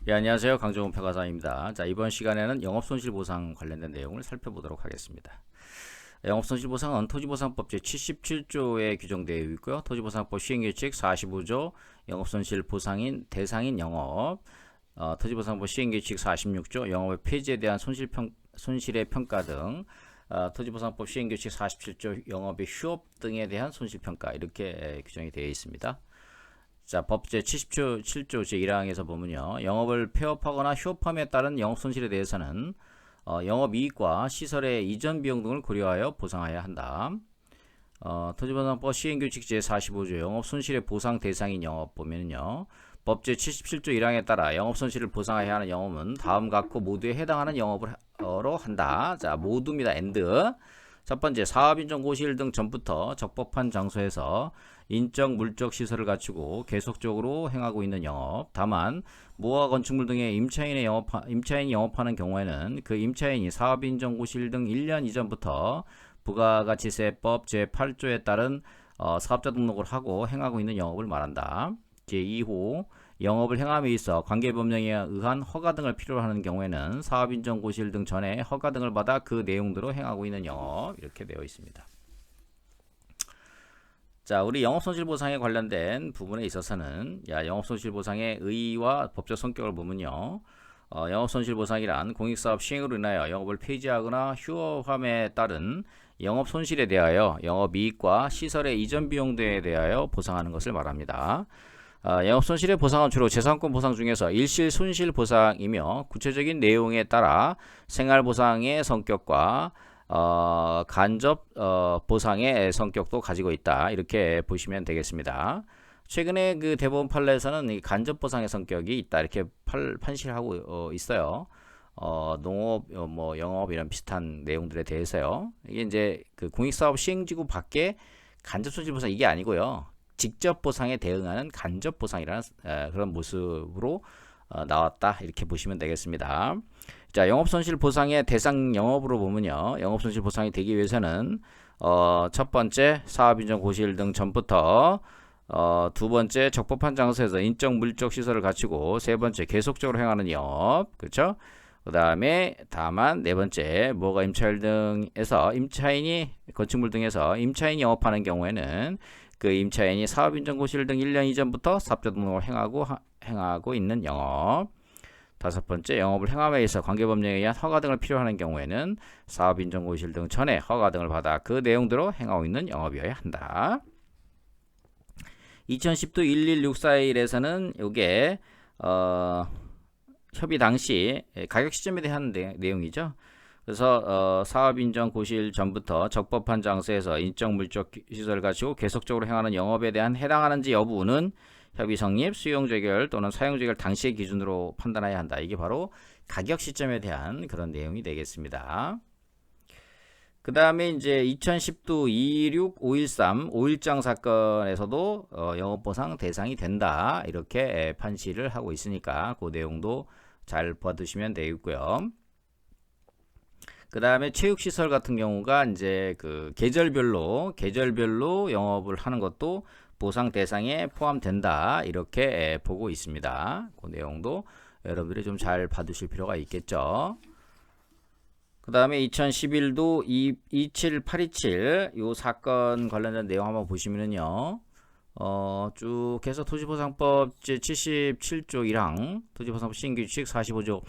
예, 안녕하세요. 강정훈 평가사입니다. 자, 이번 시간에는 영업손실보상 관련된 내용을 살펴보도록 하겠습니다. 영업손실보상은 토지보상법 제77조에 규정되어 있고요. 토지보상법 시행규칙 45조 영업손실보상인 대상인 영업, 토지보상법 시행규칙 46조 영업의 폐지에 대한 손실의 평가 등, 토지보상법 시행규칙 47조 영업의 휴업 등에 대한 손실평가 이렇게 규정이 되어 있습니다. 자, 법 제77조 제1항에서 보면요. 영업을 폐업하거나 휴업함에 따른 영업손실에 대해서는 영업이익과 시설의 이전 비용 등을 고려하여 보상해야 한다. 토지보상법 시행규칙 제45조 영업손실의 보상 대상인 영업 보면요. 법 제77조 1항에 따라 영업손실을 보상해야 하는 영업은 다음 각호 모두에 해당하는 영업으로 한다. 자, 모두입니다. 엔드. 첫 번째, 사업 인정 고시일 등 전부터 적법한 장소에서 인적 물적 시설을 갖추고 계속적으로 행하고 있는 영업. 다만 모아 건축물 등의 임차인이 영업하는 경우에는 그 임차인이 사업 인정 고시일 등 1년 이전부터 부가가치세법 제8조에 따른 사업자 등록을 하고 행하고 있는 영업을 말한다. 제2호 영업을 행함에 있어 관계법령에 의한 허가 등을 필요로 하는 경우에는 사업인정 고시일 등 전에 허가 등을 받아 그 내용대로 행하고 있는 영업 이렇게 되어 있습니다. 자, 우리 영업손실보상에 관련된 부분에 있어서는 영업손실보상의 의의와 법적 성격을 보면요. 영업손실보상이란 공익사업 시행으로 인하여 영업을 폐지하거나 휴업함에 따른 영업손실에 대하여 영업이익과 시설의 이전 비용 등에 대하여 보상하는 것을 말합니다. 영업손실의 보상은 주로 재산권 보상 중에서 일실 손실 보상이며 구체적인 내용에 따라 생활보상의 성격과 간접 보상의 성격도 가지고 있다. 이렇게 보시면 되겠습니다. 최근에 그 대법원 판례에서는 이 간접 보상의 성격이 있다. 이렇게 판시하고 있어요. 농업, 뭐 영업 이런 비슷한 내용들에 대해서요. 이게 이제 그 공익사업 시행지구 밖에 간접 손실 보상 이게 아니고요. 직접 보상에 대응하는 간접 보상이라는 그런 모습으로 나왔다. 이렇게 보시면 되겠습니다. 자, 영업손실 보상의 대상 영업으로 보면요. 영업손실 보상이 되기 위해서는 첫 번째 사업인정 고시일 등 전부터 두 번째 적법한 장소에서 인적 물적 시설을 갖추고 세 번째 계속적으로 행하는 영업. 그렇죠? 그 다음에 다만 네 번째 모가 임차일 등에서 임차인이 건축물 등에서 임차인이 영업하는 경우에는 그 임차인이 사업인정 고시일 등 1년 이전부터 사업자 등록을 행하고 있는 영업. 다섯 번째, 영업을 행함에 있어 관계법령에 의한 허가 등을 필요하는 경우에는 사업인정 고시일 등 전에 허가 등을 받아 그 내용대로 행하고 있는 영업이어야 한다. 2010도 11641에서는 이게 협의 당시 가격 시점에 대한 내용이죠. 그래서 사업인정 고시일 전부터 적법한 장소에서 인적 물적 시설을 갖추고 계속적으로 행하는 영업에 대한 해당하는지 여부는 협의 성립, 수용 재결 또는 사용 재결 당시의 기준으로 판단해야 한다. 이게 바로 가격 시점에 대한 그런 내용이 되겠습니다. 그 다음에 이제 2010도 26513 5일장 사건에서도 영업보상 대상이 된다. 이렇게 판시를 하고 있으니까 그 내용도 잘 봐두시면 되겠고요. 그 다음에 체육시설 같은 경우가 이제 그 계절별로 영업을 하는 것도 보상 대상에 포함된다. 이렇게 보고 있습니다. 그 내용도 여러분들이 좀 잘 봐두실 필요가 있겠죠. 그 다음에 2011도 27827 이 사건 관련된 내용 한번 보시면은요. 쭉 해서 토지보상법 제77조 1항, 토지보상법 시행규칙 45조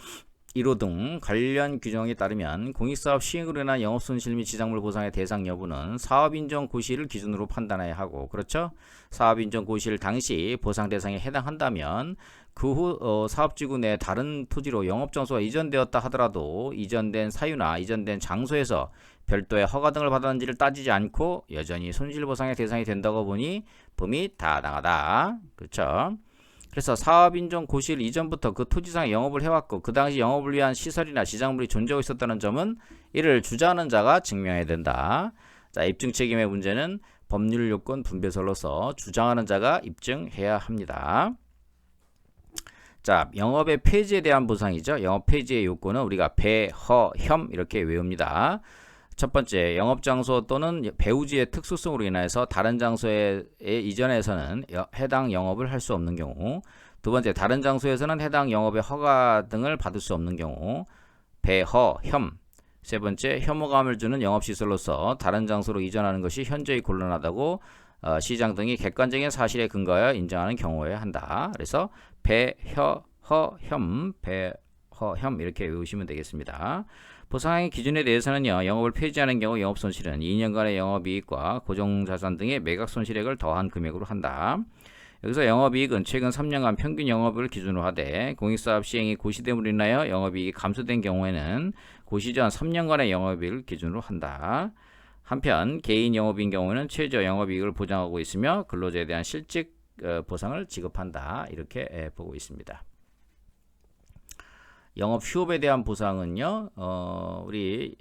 1호 등 관련 규정에 따르면 공익사업 시행으로 인한 영업손실 및 지작물 보상의 대상 여부는 사업인정 고시를 기준으로 판단해야 하고, 그렇죠? 사업인정 고시일 당시 보상 대상에 해당한다면 그 후 사업지구 내 다른 토지로 영업장소가 이전되었다 하더라도 이전된 사유나 이전된 장소에서 별도의 허가 등을 받았는지를 따지지 않고 여전히 손실보상의 대상이 된다고 보니 범위 타당하다. 그렇죠? 그래서 사업인정 고시일 이전부터 그 토지상에 영업을 해왔고 그 당시 영업을 위한 시설이나 지작물이 존재하고 있었다는 점은 이를 주장하는 자가 증명해야 된다. 자, 입증 책임의 문제는 법률 요건 분배설로서 주장하는 자가 입증해야 합니다. 자, 영업의 폐지에 대한 보상이죠. 영업 폐지의 요건은 우리가 배, 허, 혐 이렇게 외웁니다. 첫 번째, 영업장소 또는 배우지의 특수성으로 인해서 다른 장소에 이전해서는 해당 영업을 할 수 없는 경우. 두 번째, 다른 장소에서는 해당 영업의 허가 등을 받을 수 없는 경우. 배허, 혐. 세 번째, 혐오감을 주는 영업시설로서 다른 장소로 이전하는 것이 현저히 곤란하다고 시장 등이 객관적인 사실에 근거하여 인정하는 경우에 한다. 그래서 배허, 혐, 배허, 혐 이렇게 외우시면 되겠습니다. 보상의 기준에 대해서는요, 영업을 폐지하는 경우 영업손실은 2년간의 영업이익과 고정자산 등의 매각손실액을 더한 금액으로 한다. 여기서 영업이익은 최근 3년간 평균 영업을 기준으로 하되 공익사업 시행이 고시됨으로 인하여 영업이익이 감소된 경우에는 고시 전 3년간의 영업이익을 기준으로 한다. 한편 개인 영업인 경우에는 최저 영업이익을 보장하고 있으며 근로자에 대한 실직 보상을 지급한다. 이렇게 보고 있습니다. 영업 휴업에 대한 보상은요, 우리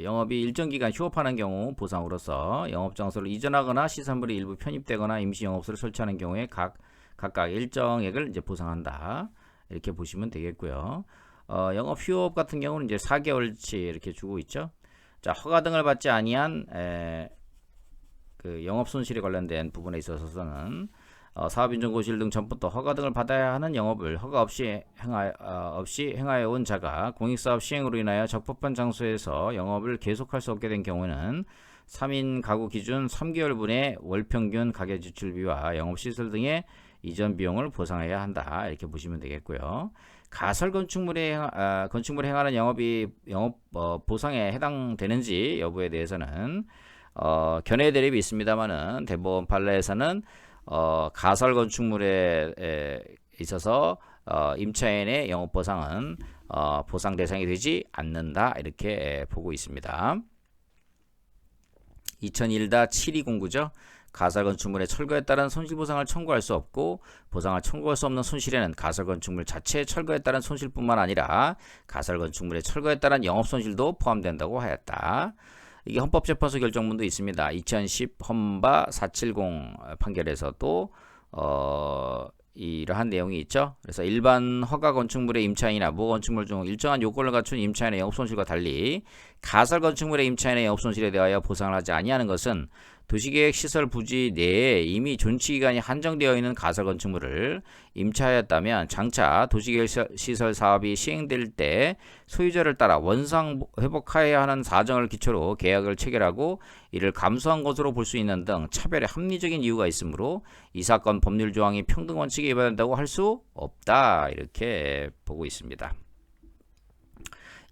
영업이 일정 기간 휴업하는 경우 보상으로서 영업 장소를 이전하거나 시설물이 일부 편입되거나 임시 영업소를 설치하는 경우에 각각 일정액을 이제 보상한다. 이렇게 보시면 되겠고요. 영업 휴업 같은 경우는 이제 4개월치 이렇게 주고 있죠. 자, 허가 등을 받지 아니한 그 영업 손실에 관련된 부분에 있어서는 사업인정고시일 등 전부터 허가 등을 받아야 하는 영업을 허가 없이 행하여 온 자가 공익사업 시행으로 인하여 적법한 장소에서 영업을 계속할 수 없게 된 경우에는 3인 가구 기준 3개월분의 월평균 가계지출비와 영업시설 등의 이전 비용을 보상해야 한다. 이렇게 보시면 되겠고요. 가설 건축물에 행하는 영업 보상에 해당되는지 여부에 대해서는 견해 대립이 있습니다만은 대법원 판례에서는 가설 건축물에 있어서 임차인의 영업 보상은 보상 대상이 되지 않는다. 이렇게 보고 있습니다. 2001-7209죠. 가설 건축물의 철거에 따른 손실 보상을 청구할 수 없고 보상을 청구할 수 없는 손실에는 가설 건축물 자체의 철거에 따른 손실뿐만 아니라 가설 건축물의 철거에 따른 영업 손실도 포함된다고 하였다. 이게 헌법재판소 결정문도 있습니다. 2010 헌바 470 판결에서도 이러한 내용이 있죠. 그래서 일반 허가 건축물의 임차인이나 무건축물 중 일정한 요건을 갖춘 임차인의 영업손실과 달리 가설 건축물의 임차인의 영업손실에 대하여 보상을 하지 아니하는 것은 도시계획 시설 부지 내에 이미 존치기간이 한정되어 있는 가설 건축물을 임차하였다면 장차 도시계획 시설 사업이 시행될 때 소유자를 따라 원상 회복하여야 하는 사정을 기초로 계약을 체결하고 이를 감수한 것으로 볼 수 있는 등 차별의 합리적인 이유가 있으므로 이 사건 법률 조항이 평등 원칙에 위반된다고 할 수 없다. 이렇게 보고 있습니다.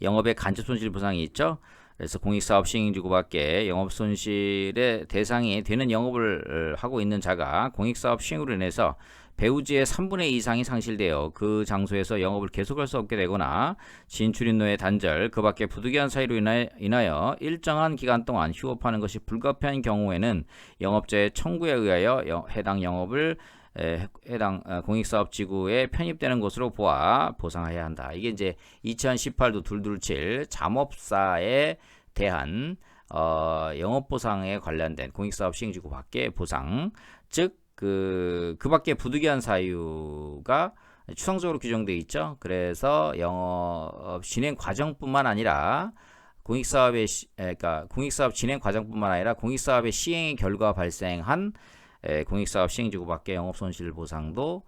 영업의 간접 손실 보상이 있죠. 그래서 공익사업 시행주고 밖에 영업손실의 대상이 되는 영업을 하고 있는 자가 공익사업 시행으로 인해서 배우지의 3분의 2 이상이 상실되어 그 장소에서 영업을 계속할 수 없게 되거나 진출인노의 단절, 그 밖에 부득이한 사유로 인하여 일정한 기간 동안 휴업하는 것이 불가피한 경우에는 영업자의 청구에 의하여 해당 영업을 해당 공익사업지구에 편입되는 것으로 보아 보상해야 한다. 이게 이제 2018도 2227 잠업사에 대한 영업보상에 관련된 공익사업 시행지구 밖의 보상, 즉 그 밖에 부득이한 사유가 추상적으로 규정되어 있죠. 그래서 영업 진행 과정뿐만 아니라 그러니까 공익사업 진행 과정뿐만 아니라 공익사업의 시행의 결과 발생한 공익사업 시행지구 밖의 영업손실 보상도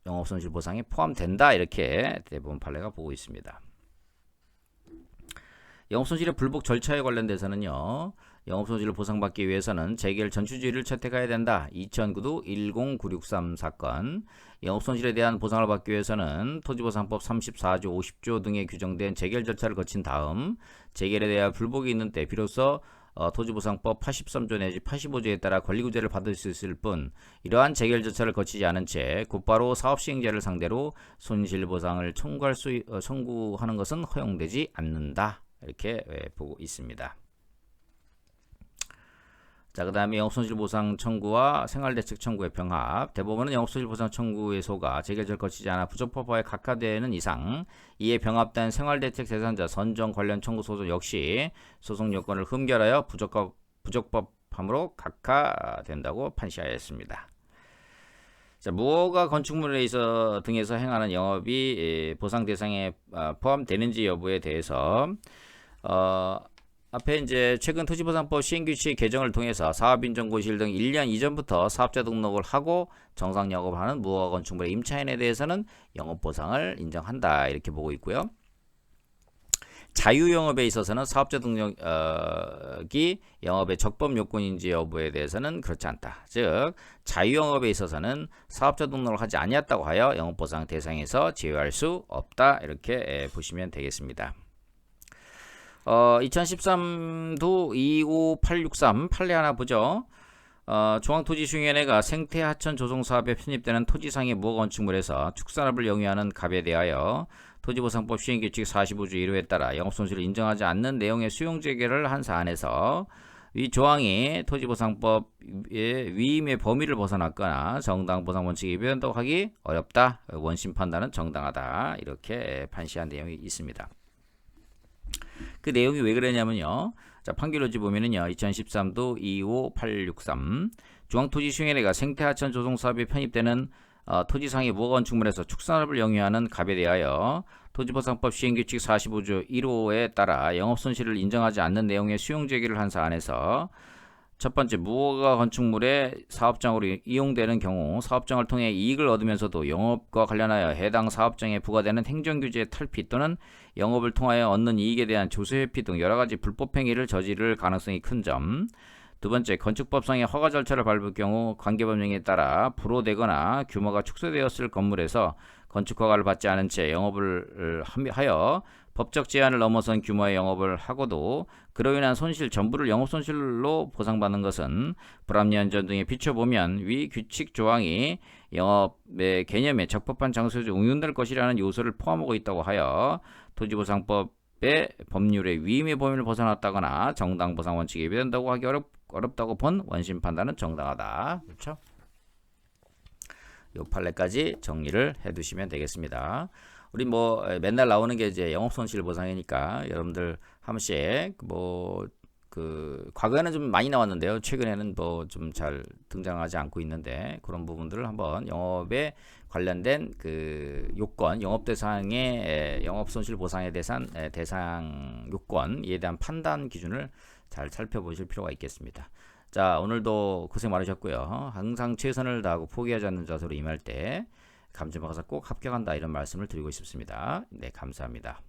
영업손실 보상에 포함된다. 이렇게 대법원 판례가 보고 있습니다. 영업손실의 불복 절차에 관련돼서는요, 영업손실을 보상받기 위해서는 재결 전추주의를 채택해야 된다. 2009도 10963 사건. 영업손실에 대한 보상을 받기 위해서는 토지보상법 34조 50조 등에 규정된 재결 절차를 거친 다음 재결에 대한 불복이 있는 때 비로소 토지보상법 83조 내지 85조에 따라 권리구제를 받을 수 있을 뿐 이러한 재결 절차를 거치지 않은 채 곧바로 사업시행자를 상대로 손실보상을 청구하는 것은 허용되지 않는다. 이렇게 보고 있습니다. 자, 그 다음에 영업손실보상 청구와 생활대책 청구의 병합. 대법원은 영업손실보상 청구의 소가 재결절 거치지 않아 부적법화에 각하되는 이상 이에 병합된 생활대책 대상자 선정 관련 청구 소송 역시 소송 요건을 흠결하여 부적법함으로 각하된다고 판시하였습니다. 자, 무허가 건축물에 있어 등에서 행하는 영업이 보상 대상에 포함되는지 여부에 대해서 앞에 이제 최근 토지보상법 시행규칙 개정을 통해서 사업인정고시일 등 1년 이전부터 사업자 등록을 하고 정상 영업을 하는 무허가 건축물의 임차인에 대해서는 영업보상을 인정한다 이렇게 보고 있고요. 자유영업에 있어서는 사업자 등록이 영업의 적법 요건인지 여부에 대해서는 그렇지 않다. 즉 자유영업에 있어서는 사업자 등록을 하지 아니했다고 하여 영업보상 대상에서 제외할 수 없다 이렇게 보시면 되겠습니다. 2013도 25863 판례 하나 보죠. 중앙토지시행위원회가 생태하천 조성사업에 편입되는 토지상의 무허건축물에서 축산업을 영위하는 갑에 대하여 토지보상법 시행규칙 45조 1호에 따라 영업손실을 인정하지 않는 내용의 수용재개를 한 사안에서 위 조항이 토지보상법의 위임의 범위를 벗어났거나 정당보상 원칙에 위배한다고 하기 어렵다. 원심 판단은 정당하다. 이렇게 판시한 내용이 있습니다. 그 내용이 왜 그러냐면요. 자, 판결로지 보면은요. 2013도 25863 중앙토지시행위원회가 생태하천 조성사업에 편입되는 토지상의 무허건축물에서 축산업을 영위하는 갑에 대하여 토지보상법 시행규칙 45조 1호에 따라 영업손실을 인정하지 않는 내용의 수용제기를 한 사안에서 첫 번째, 무허가 건축물의 사업장으로 이용되는 경우 사업장을 통해 이익을 얻으면서도 영업과 관련하여 해당 사업장에 부과되는 행정규제의 탈피 또는 영업을 통하여 얻는 이익에 대한 조세회피 등 여러가지 불법행위를 저지를 가능성이 큰 점. 두 번째, 건축법상의 허가 절차를 밟을 경우 관계법령에 따라 불호되거나 규모가 축소되었을 건물에서 건축허가를 받지 않은 채 영업을 하여 법적 제한을 넘어선 규모의 영업을 하고도 그로 인한 손실 전부를 영업손실로 보상받는 것은 불합리한 점 등에 비춰보면 위 규칙 조항이 영업의 개념에 적법한 장소에서 응용될 것이라는 요소를 포함하고 있다고 하여 토지보상법의 법률의 위임의 범위를 벗어났다거나 정당보상 원칙에 위배된다고 하기 어렵다고 본 원심 판단은 정당하다. 그렇죠? 요 판례까지 정리를 해두시면 되겠습니다. 우리 뭐 맨날 나오는 게 이제 영업손실 보상이니까 여러분들 한 번씩 뭐 그 과거에는 좀 많이 나왔는데요. 최근에는 뭐 좀 잘 등장하지 않고 있는데 그런 부분들을 한번 영업에 관련된 그 요건, 영업 대상의 영업손실 보상에 대상 요건에 대한 판단 기준을 잘 살펴보실 필요가 있겠습니다. 자, 오늘도 고생 많으셨고요. 항상 최선을 다하고 포기하지 않는 자세로 임할 때 감점받아서 꼭 합격한다 이런 말씀을 드리고 싶습니다. 네, 감사합니다.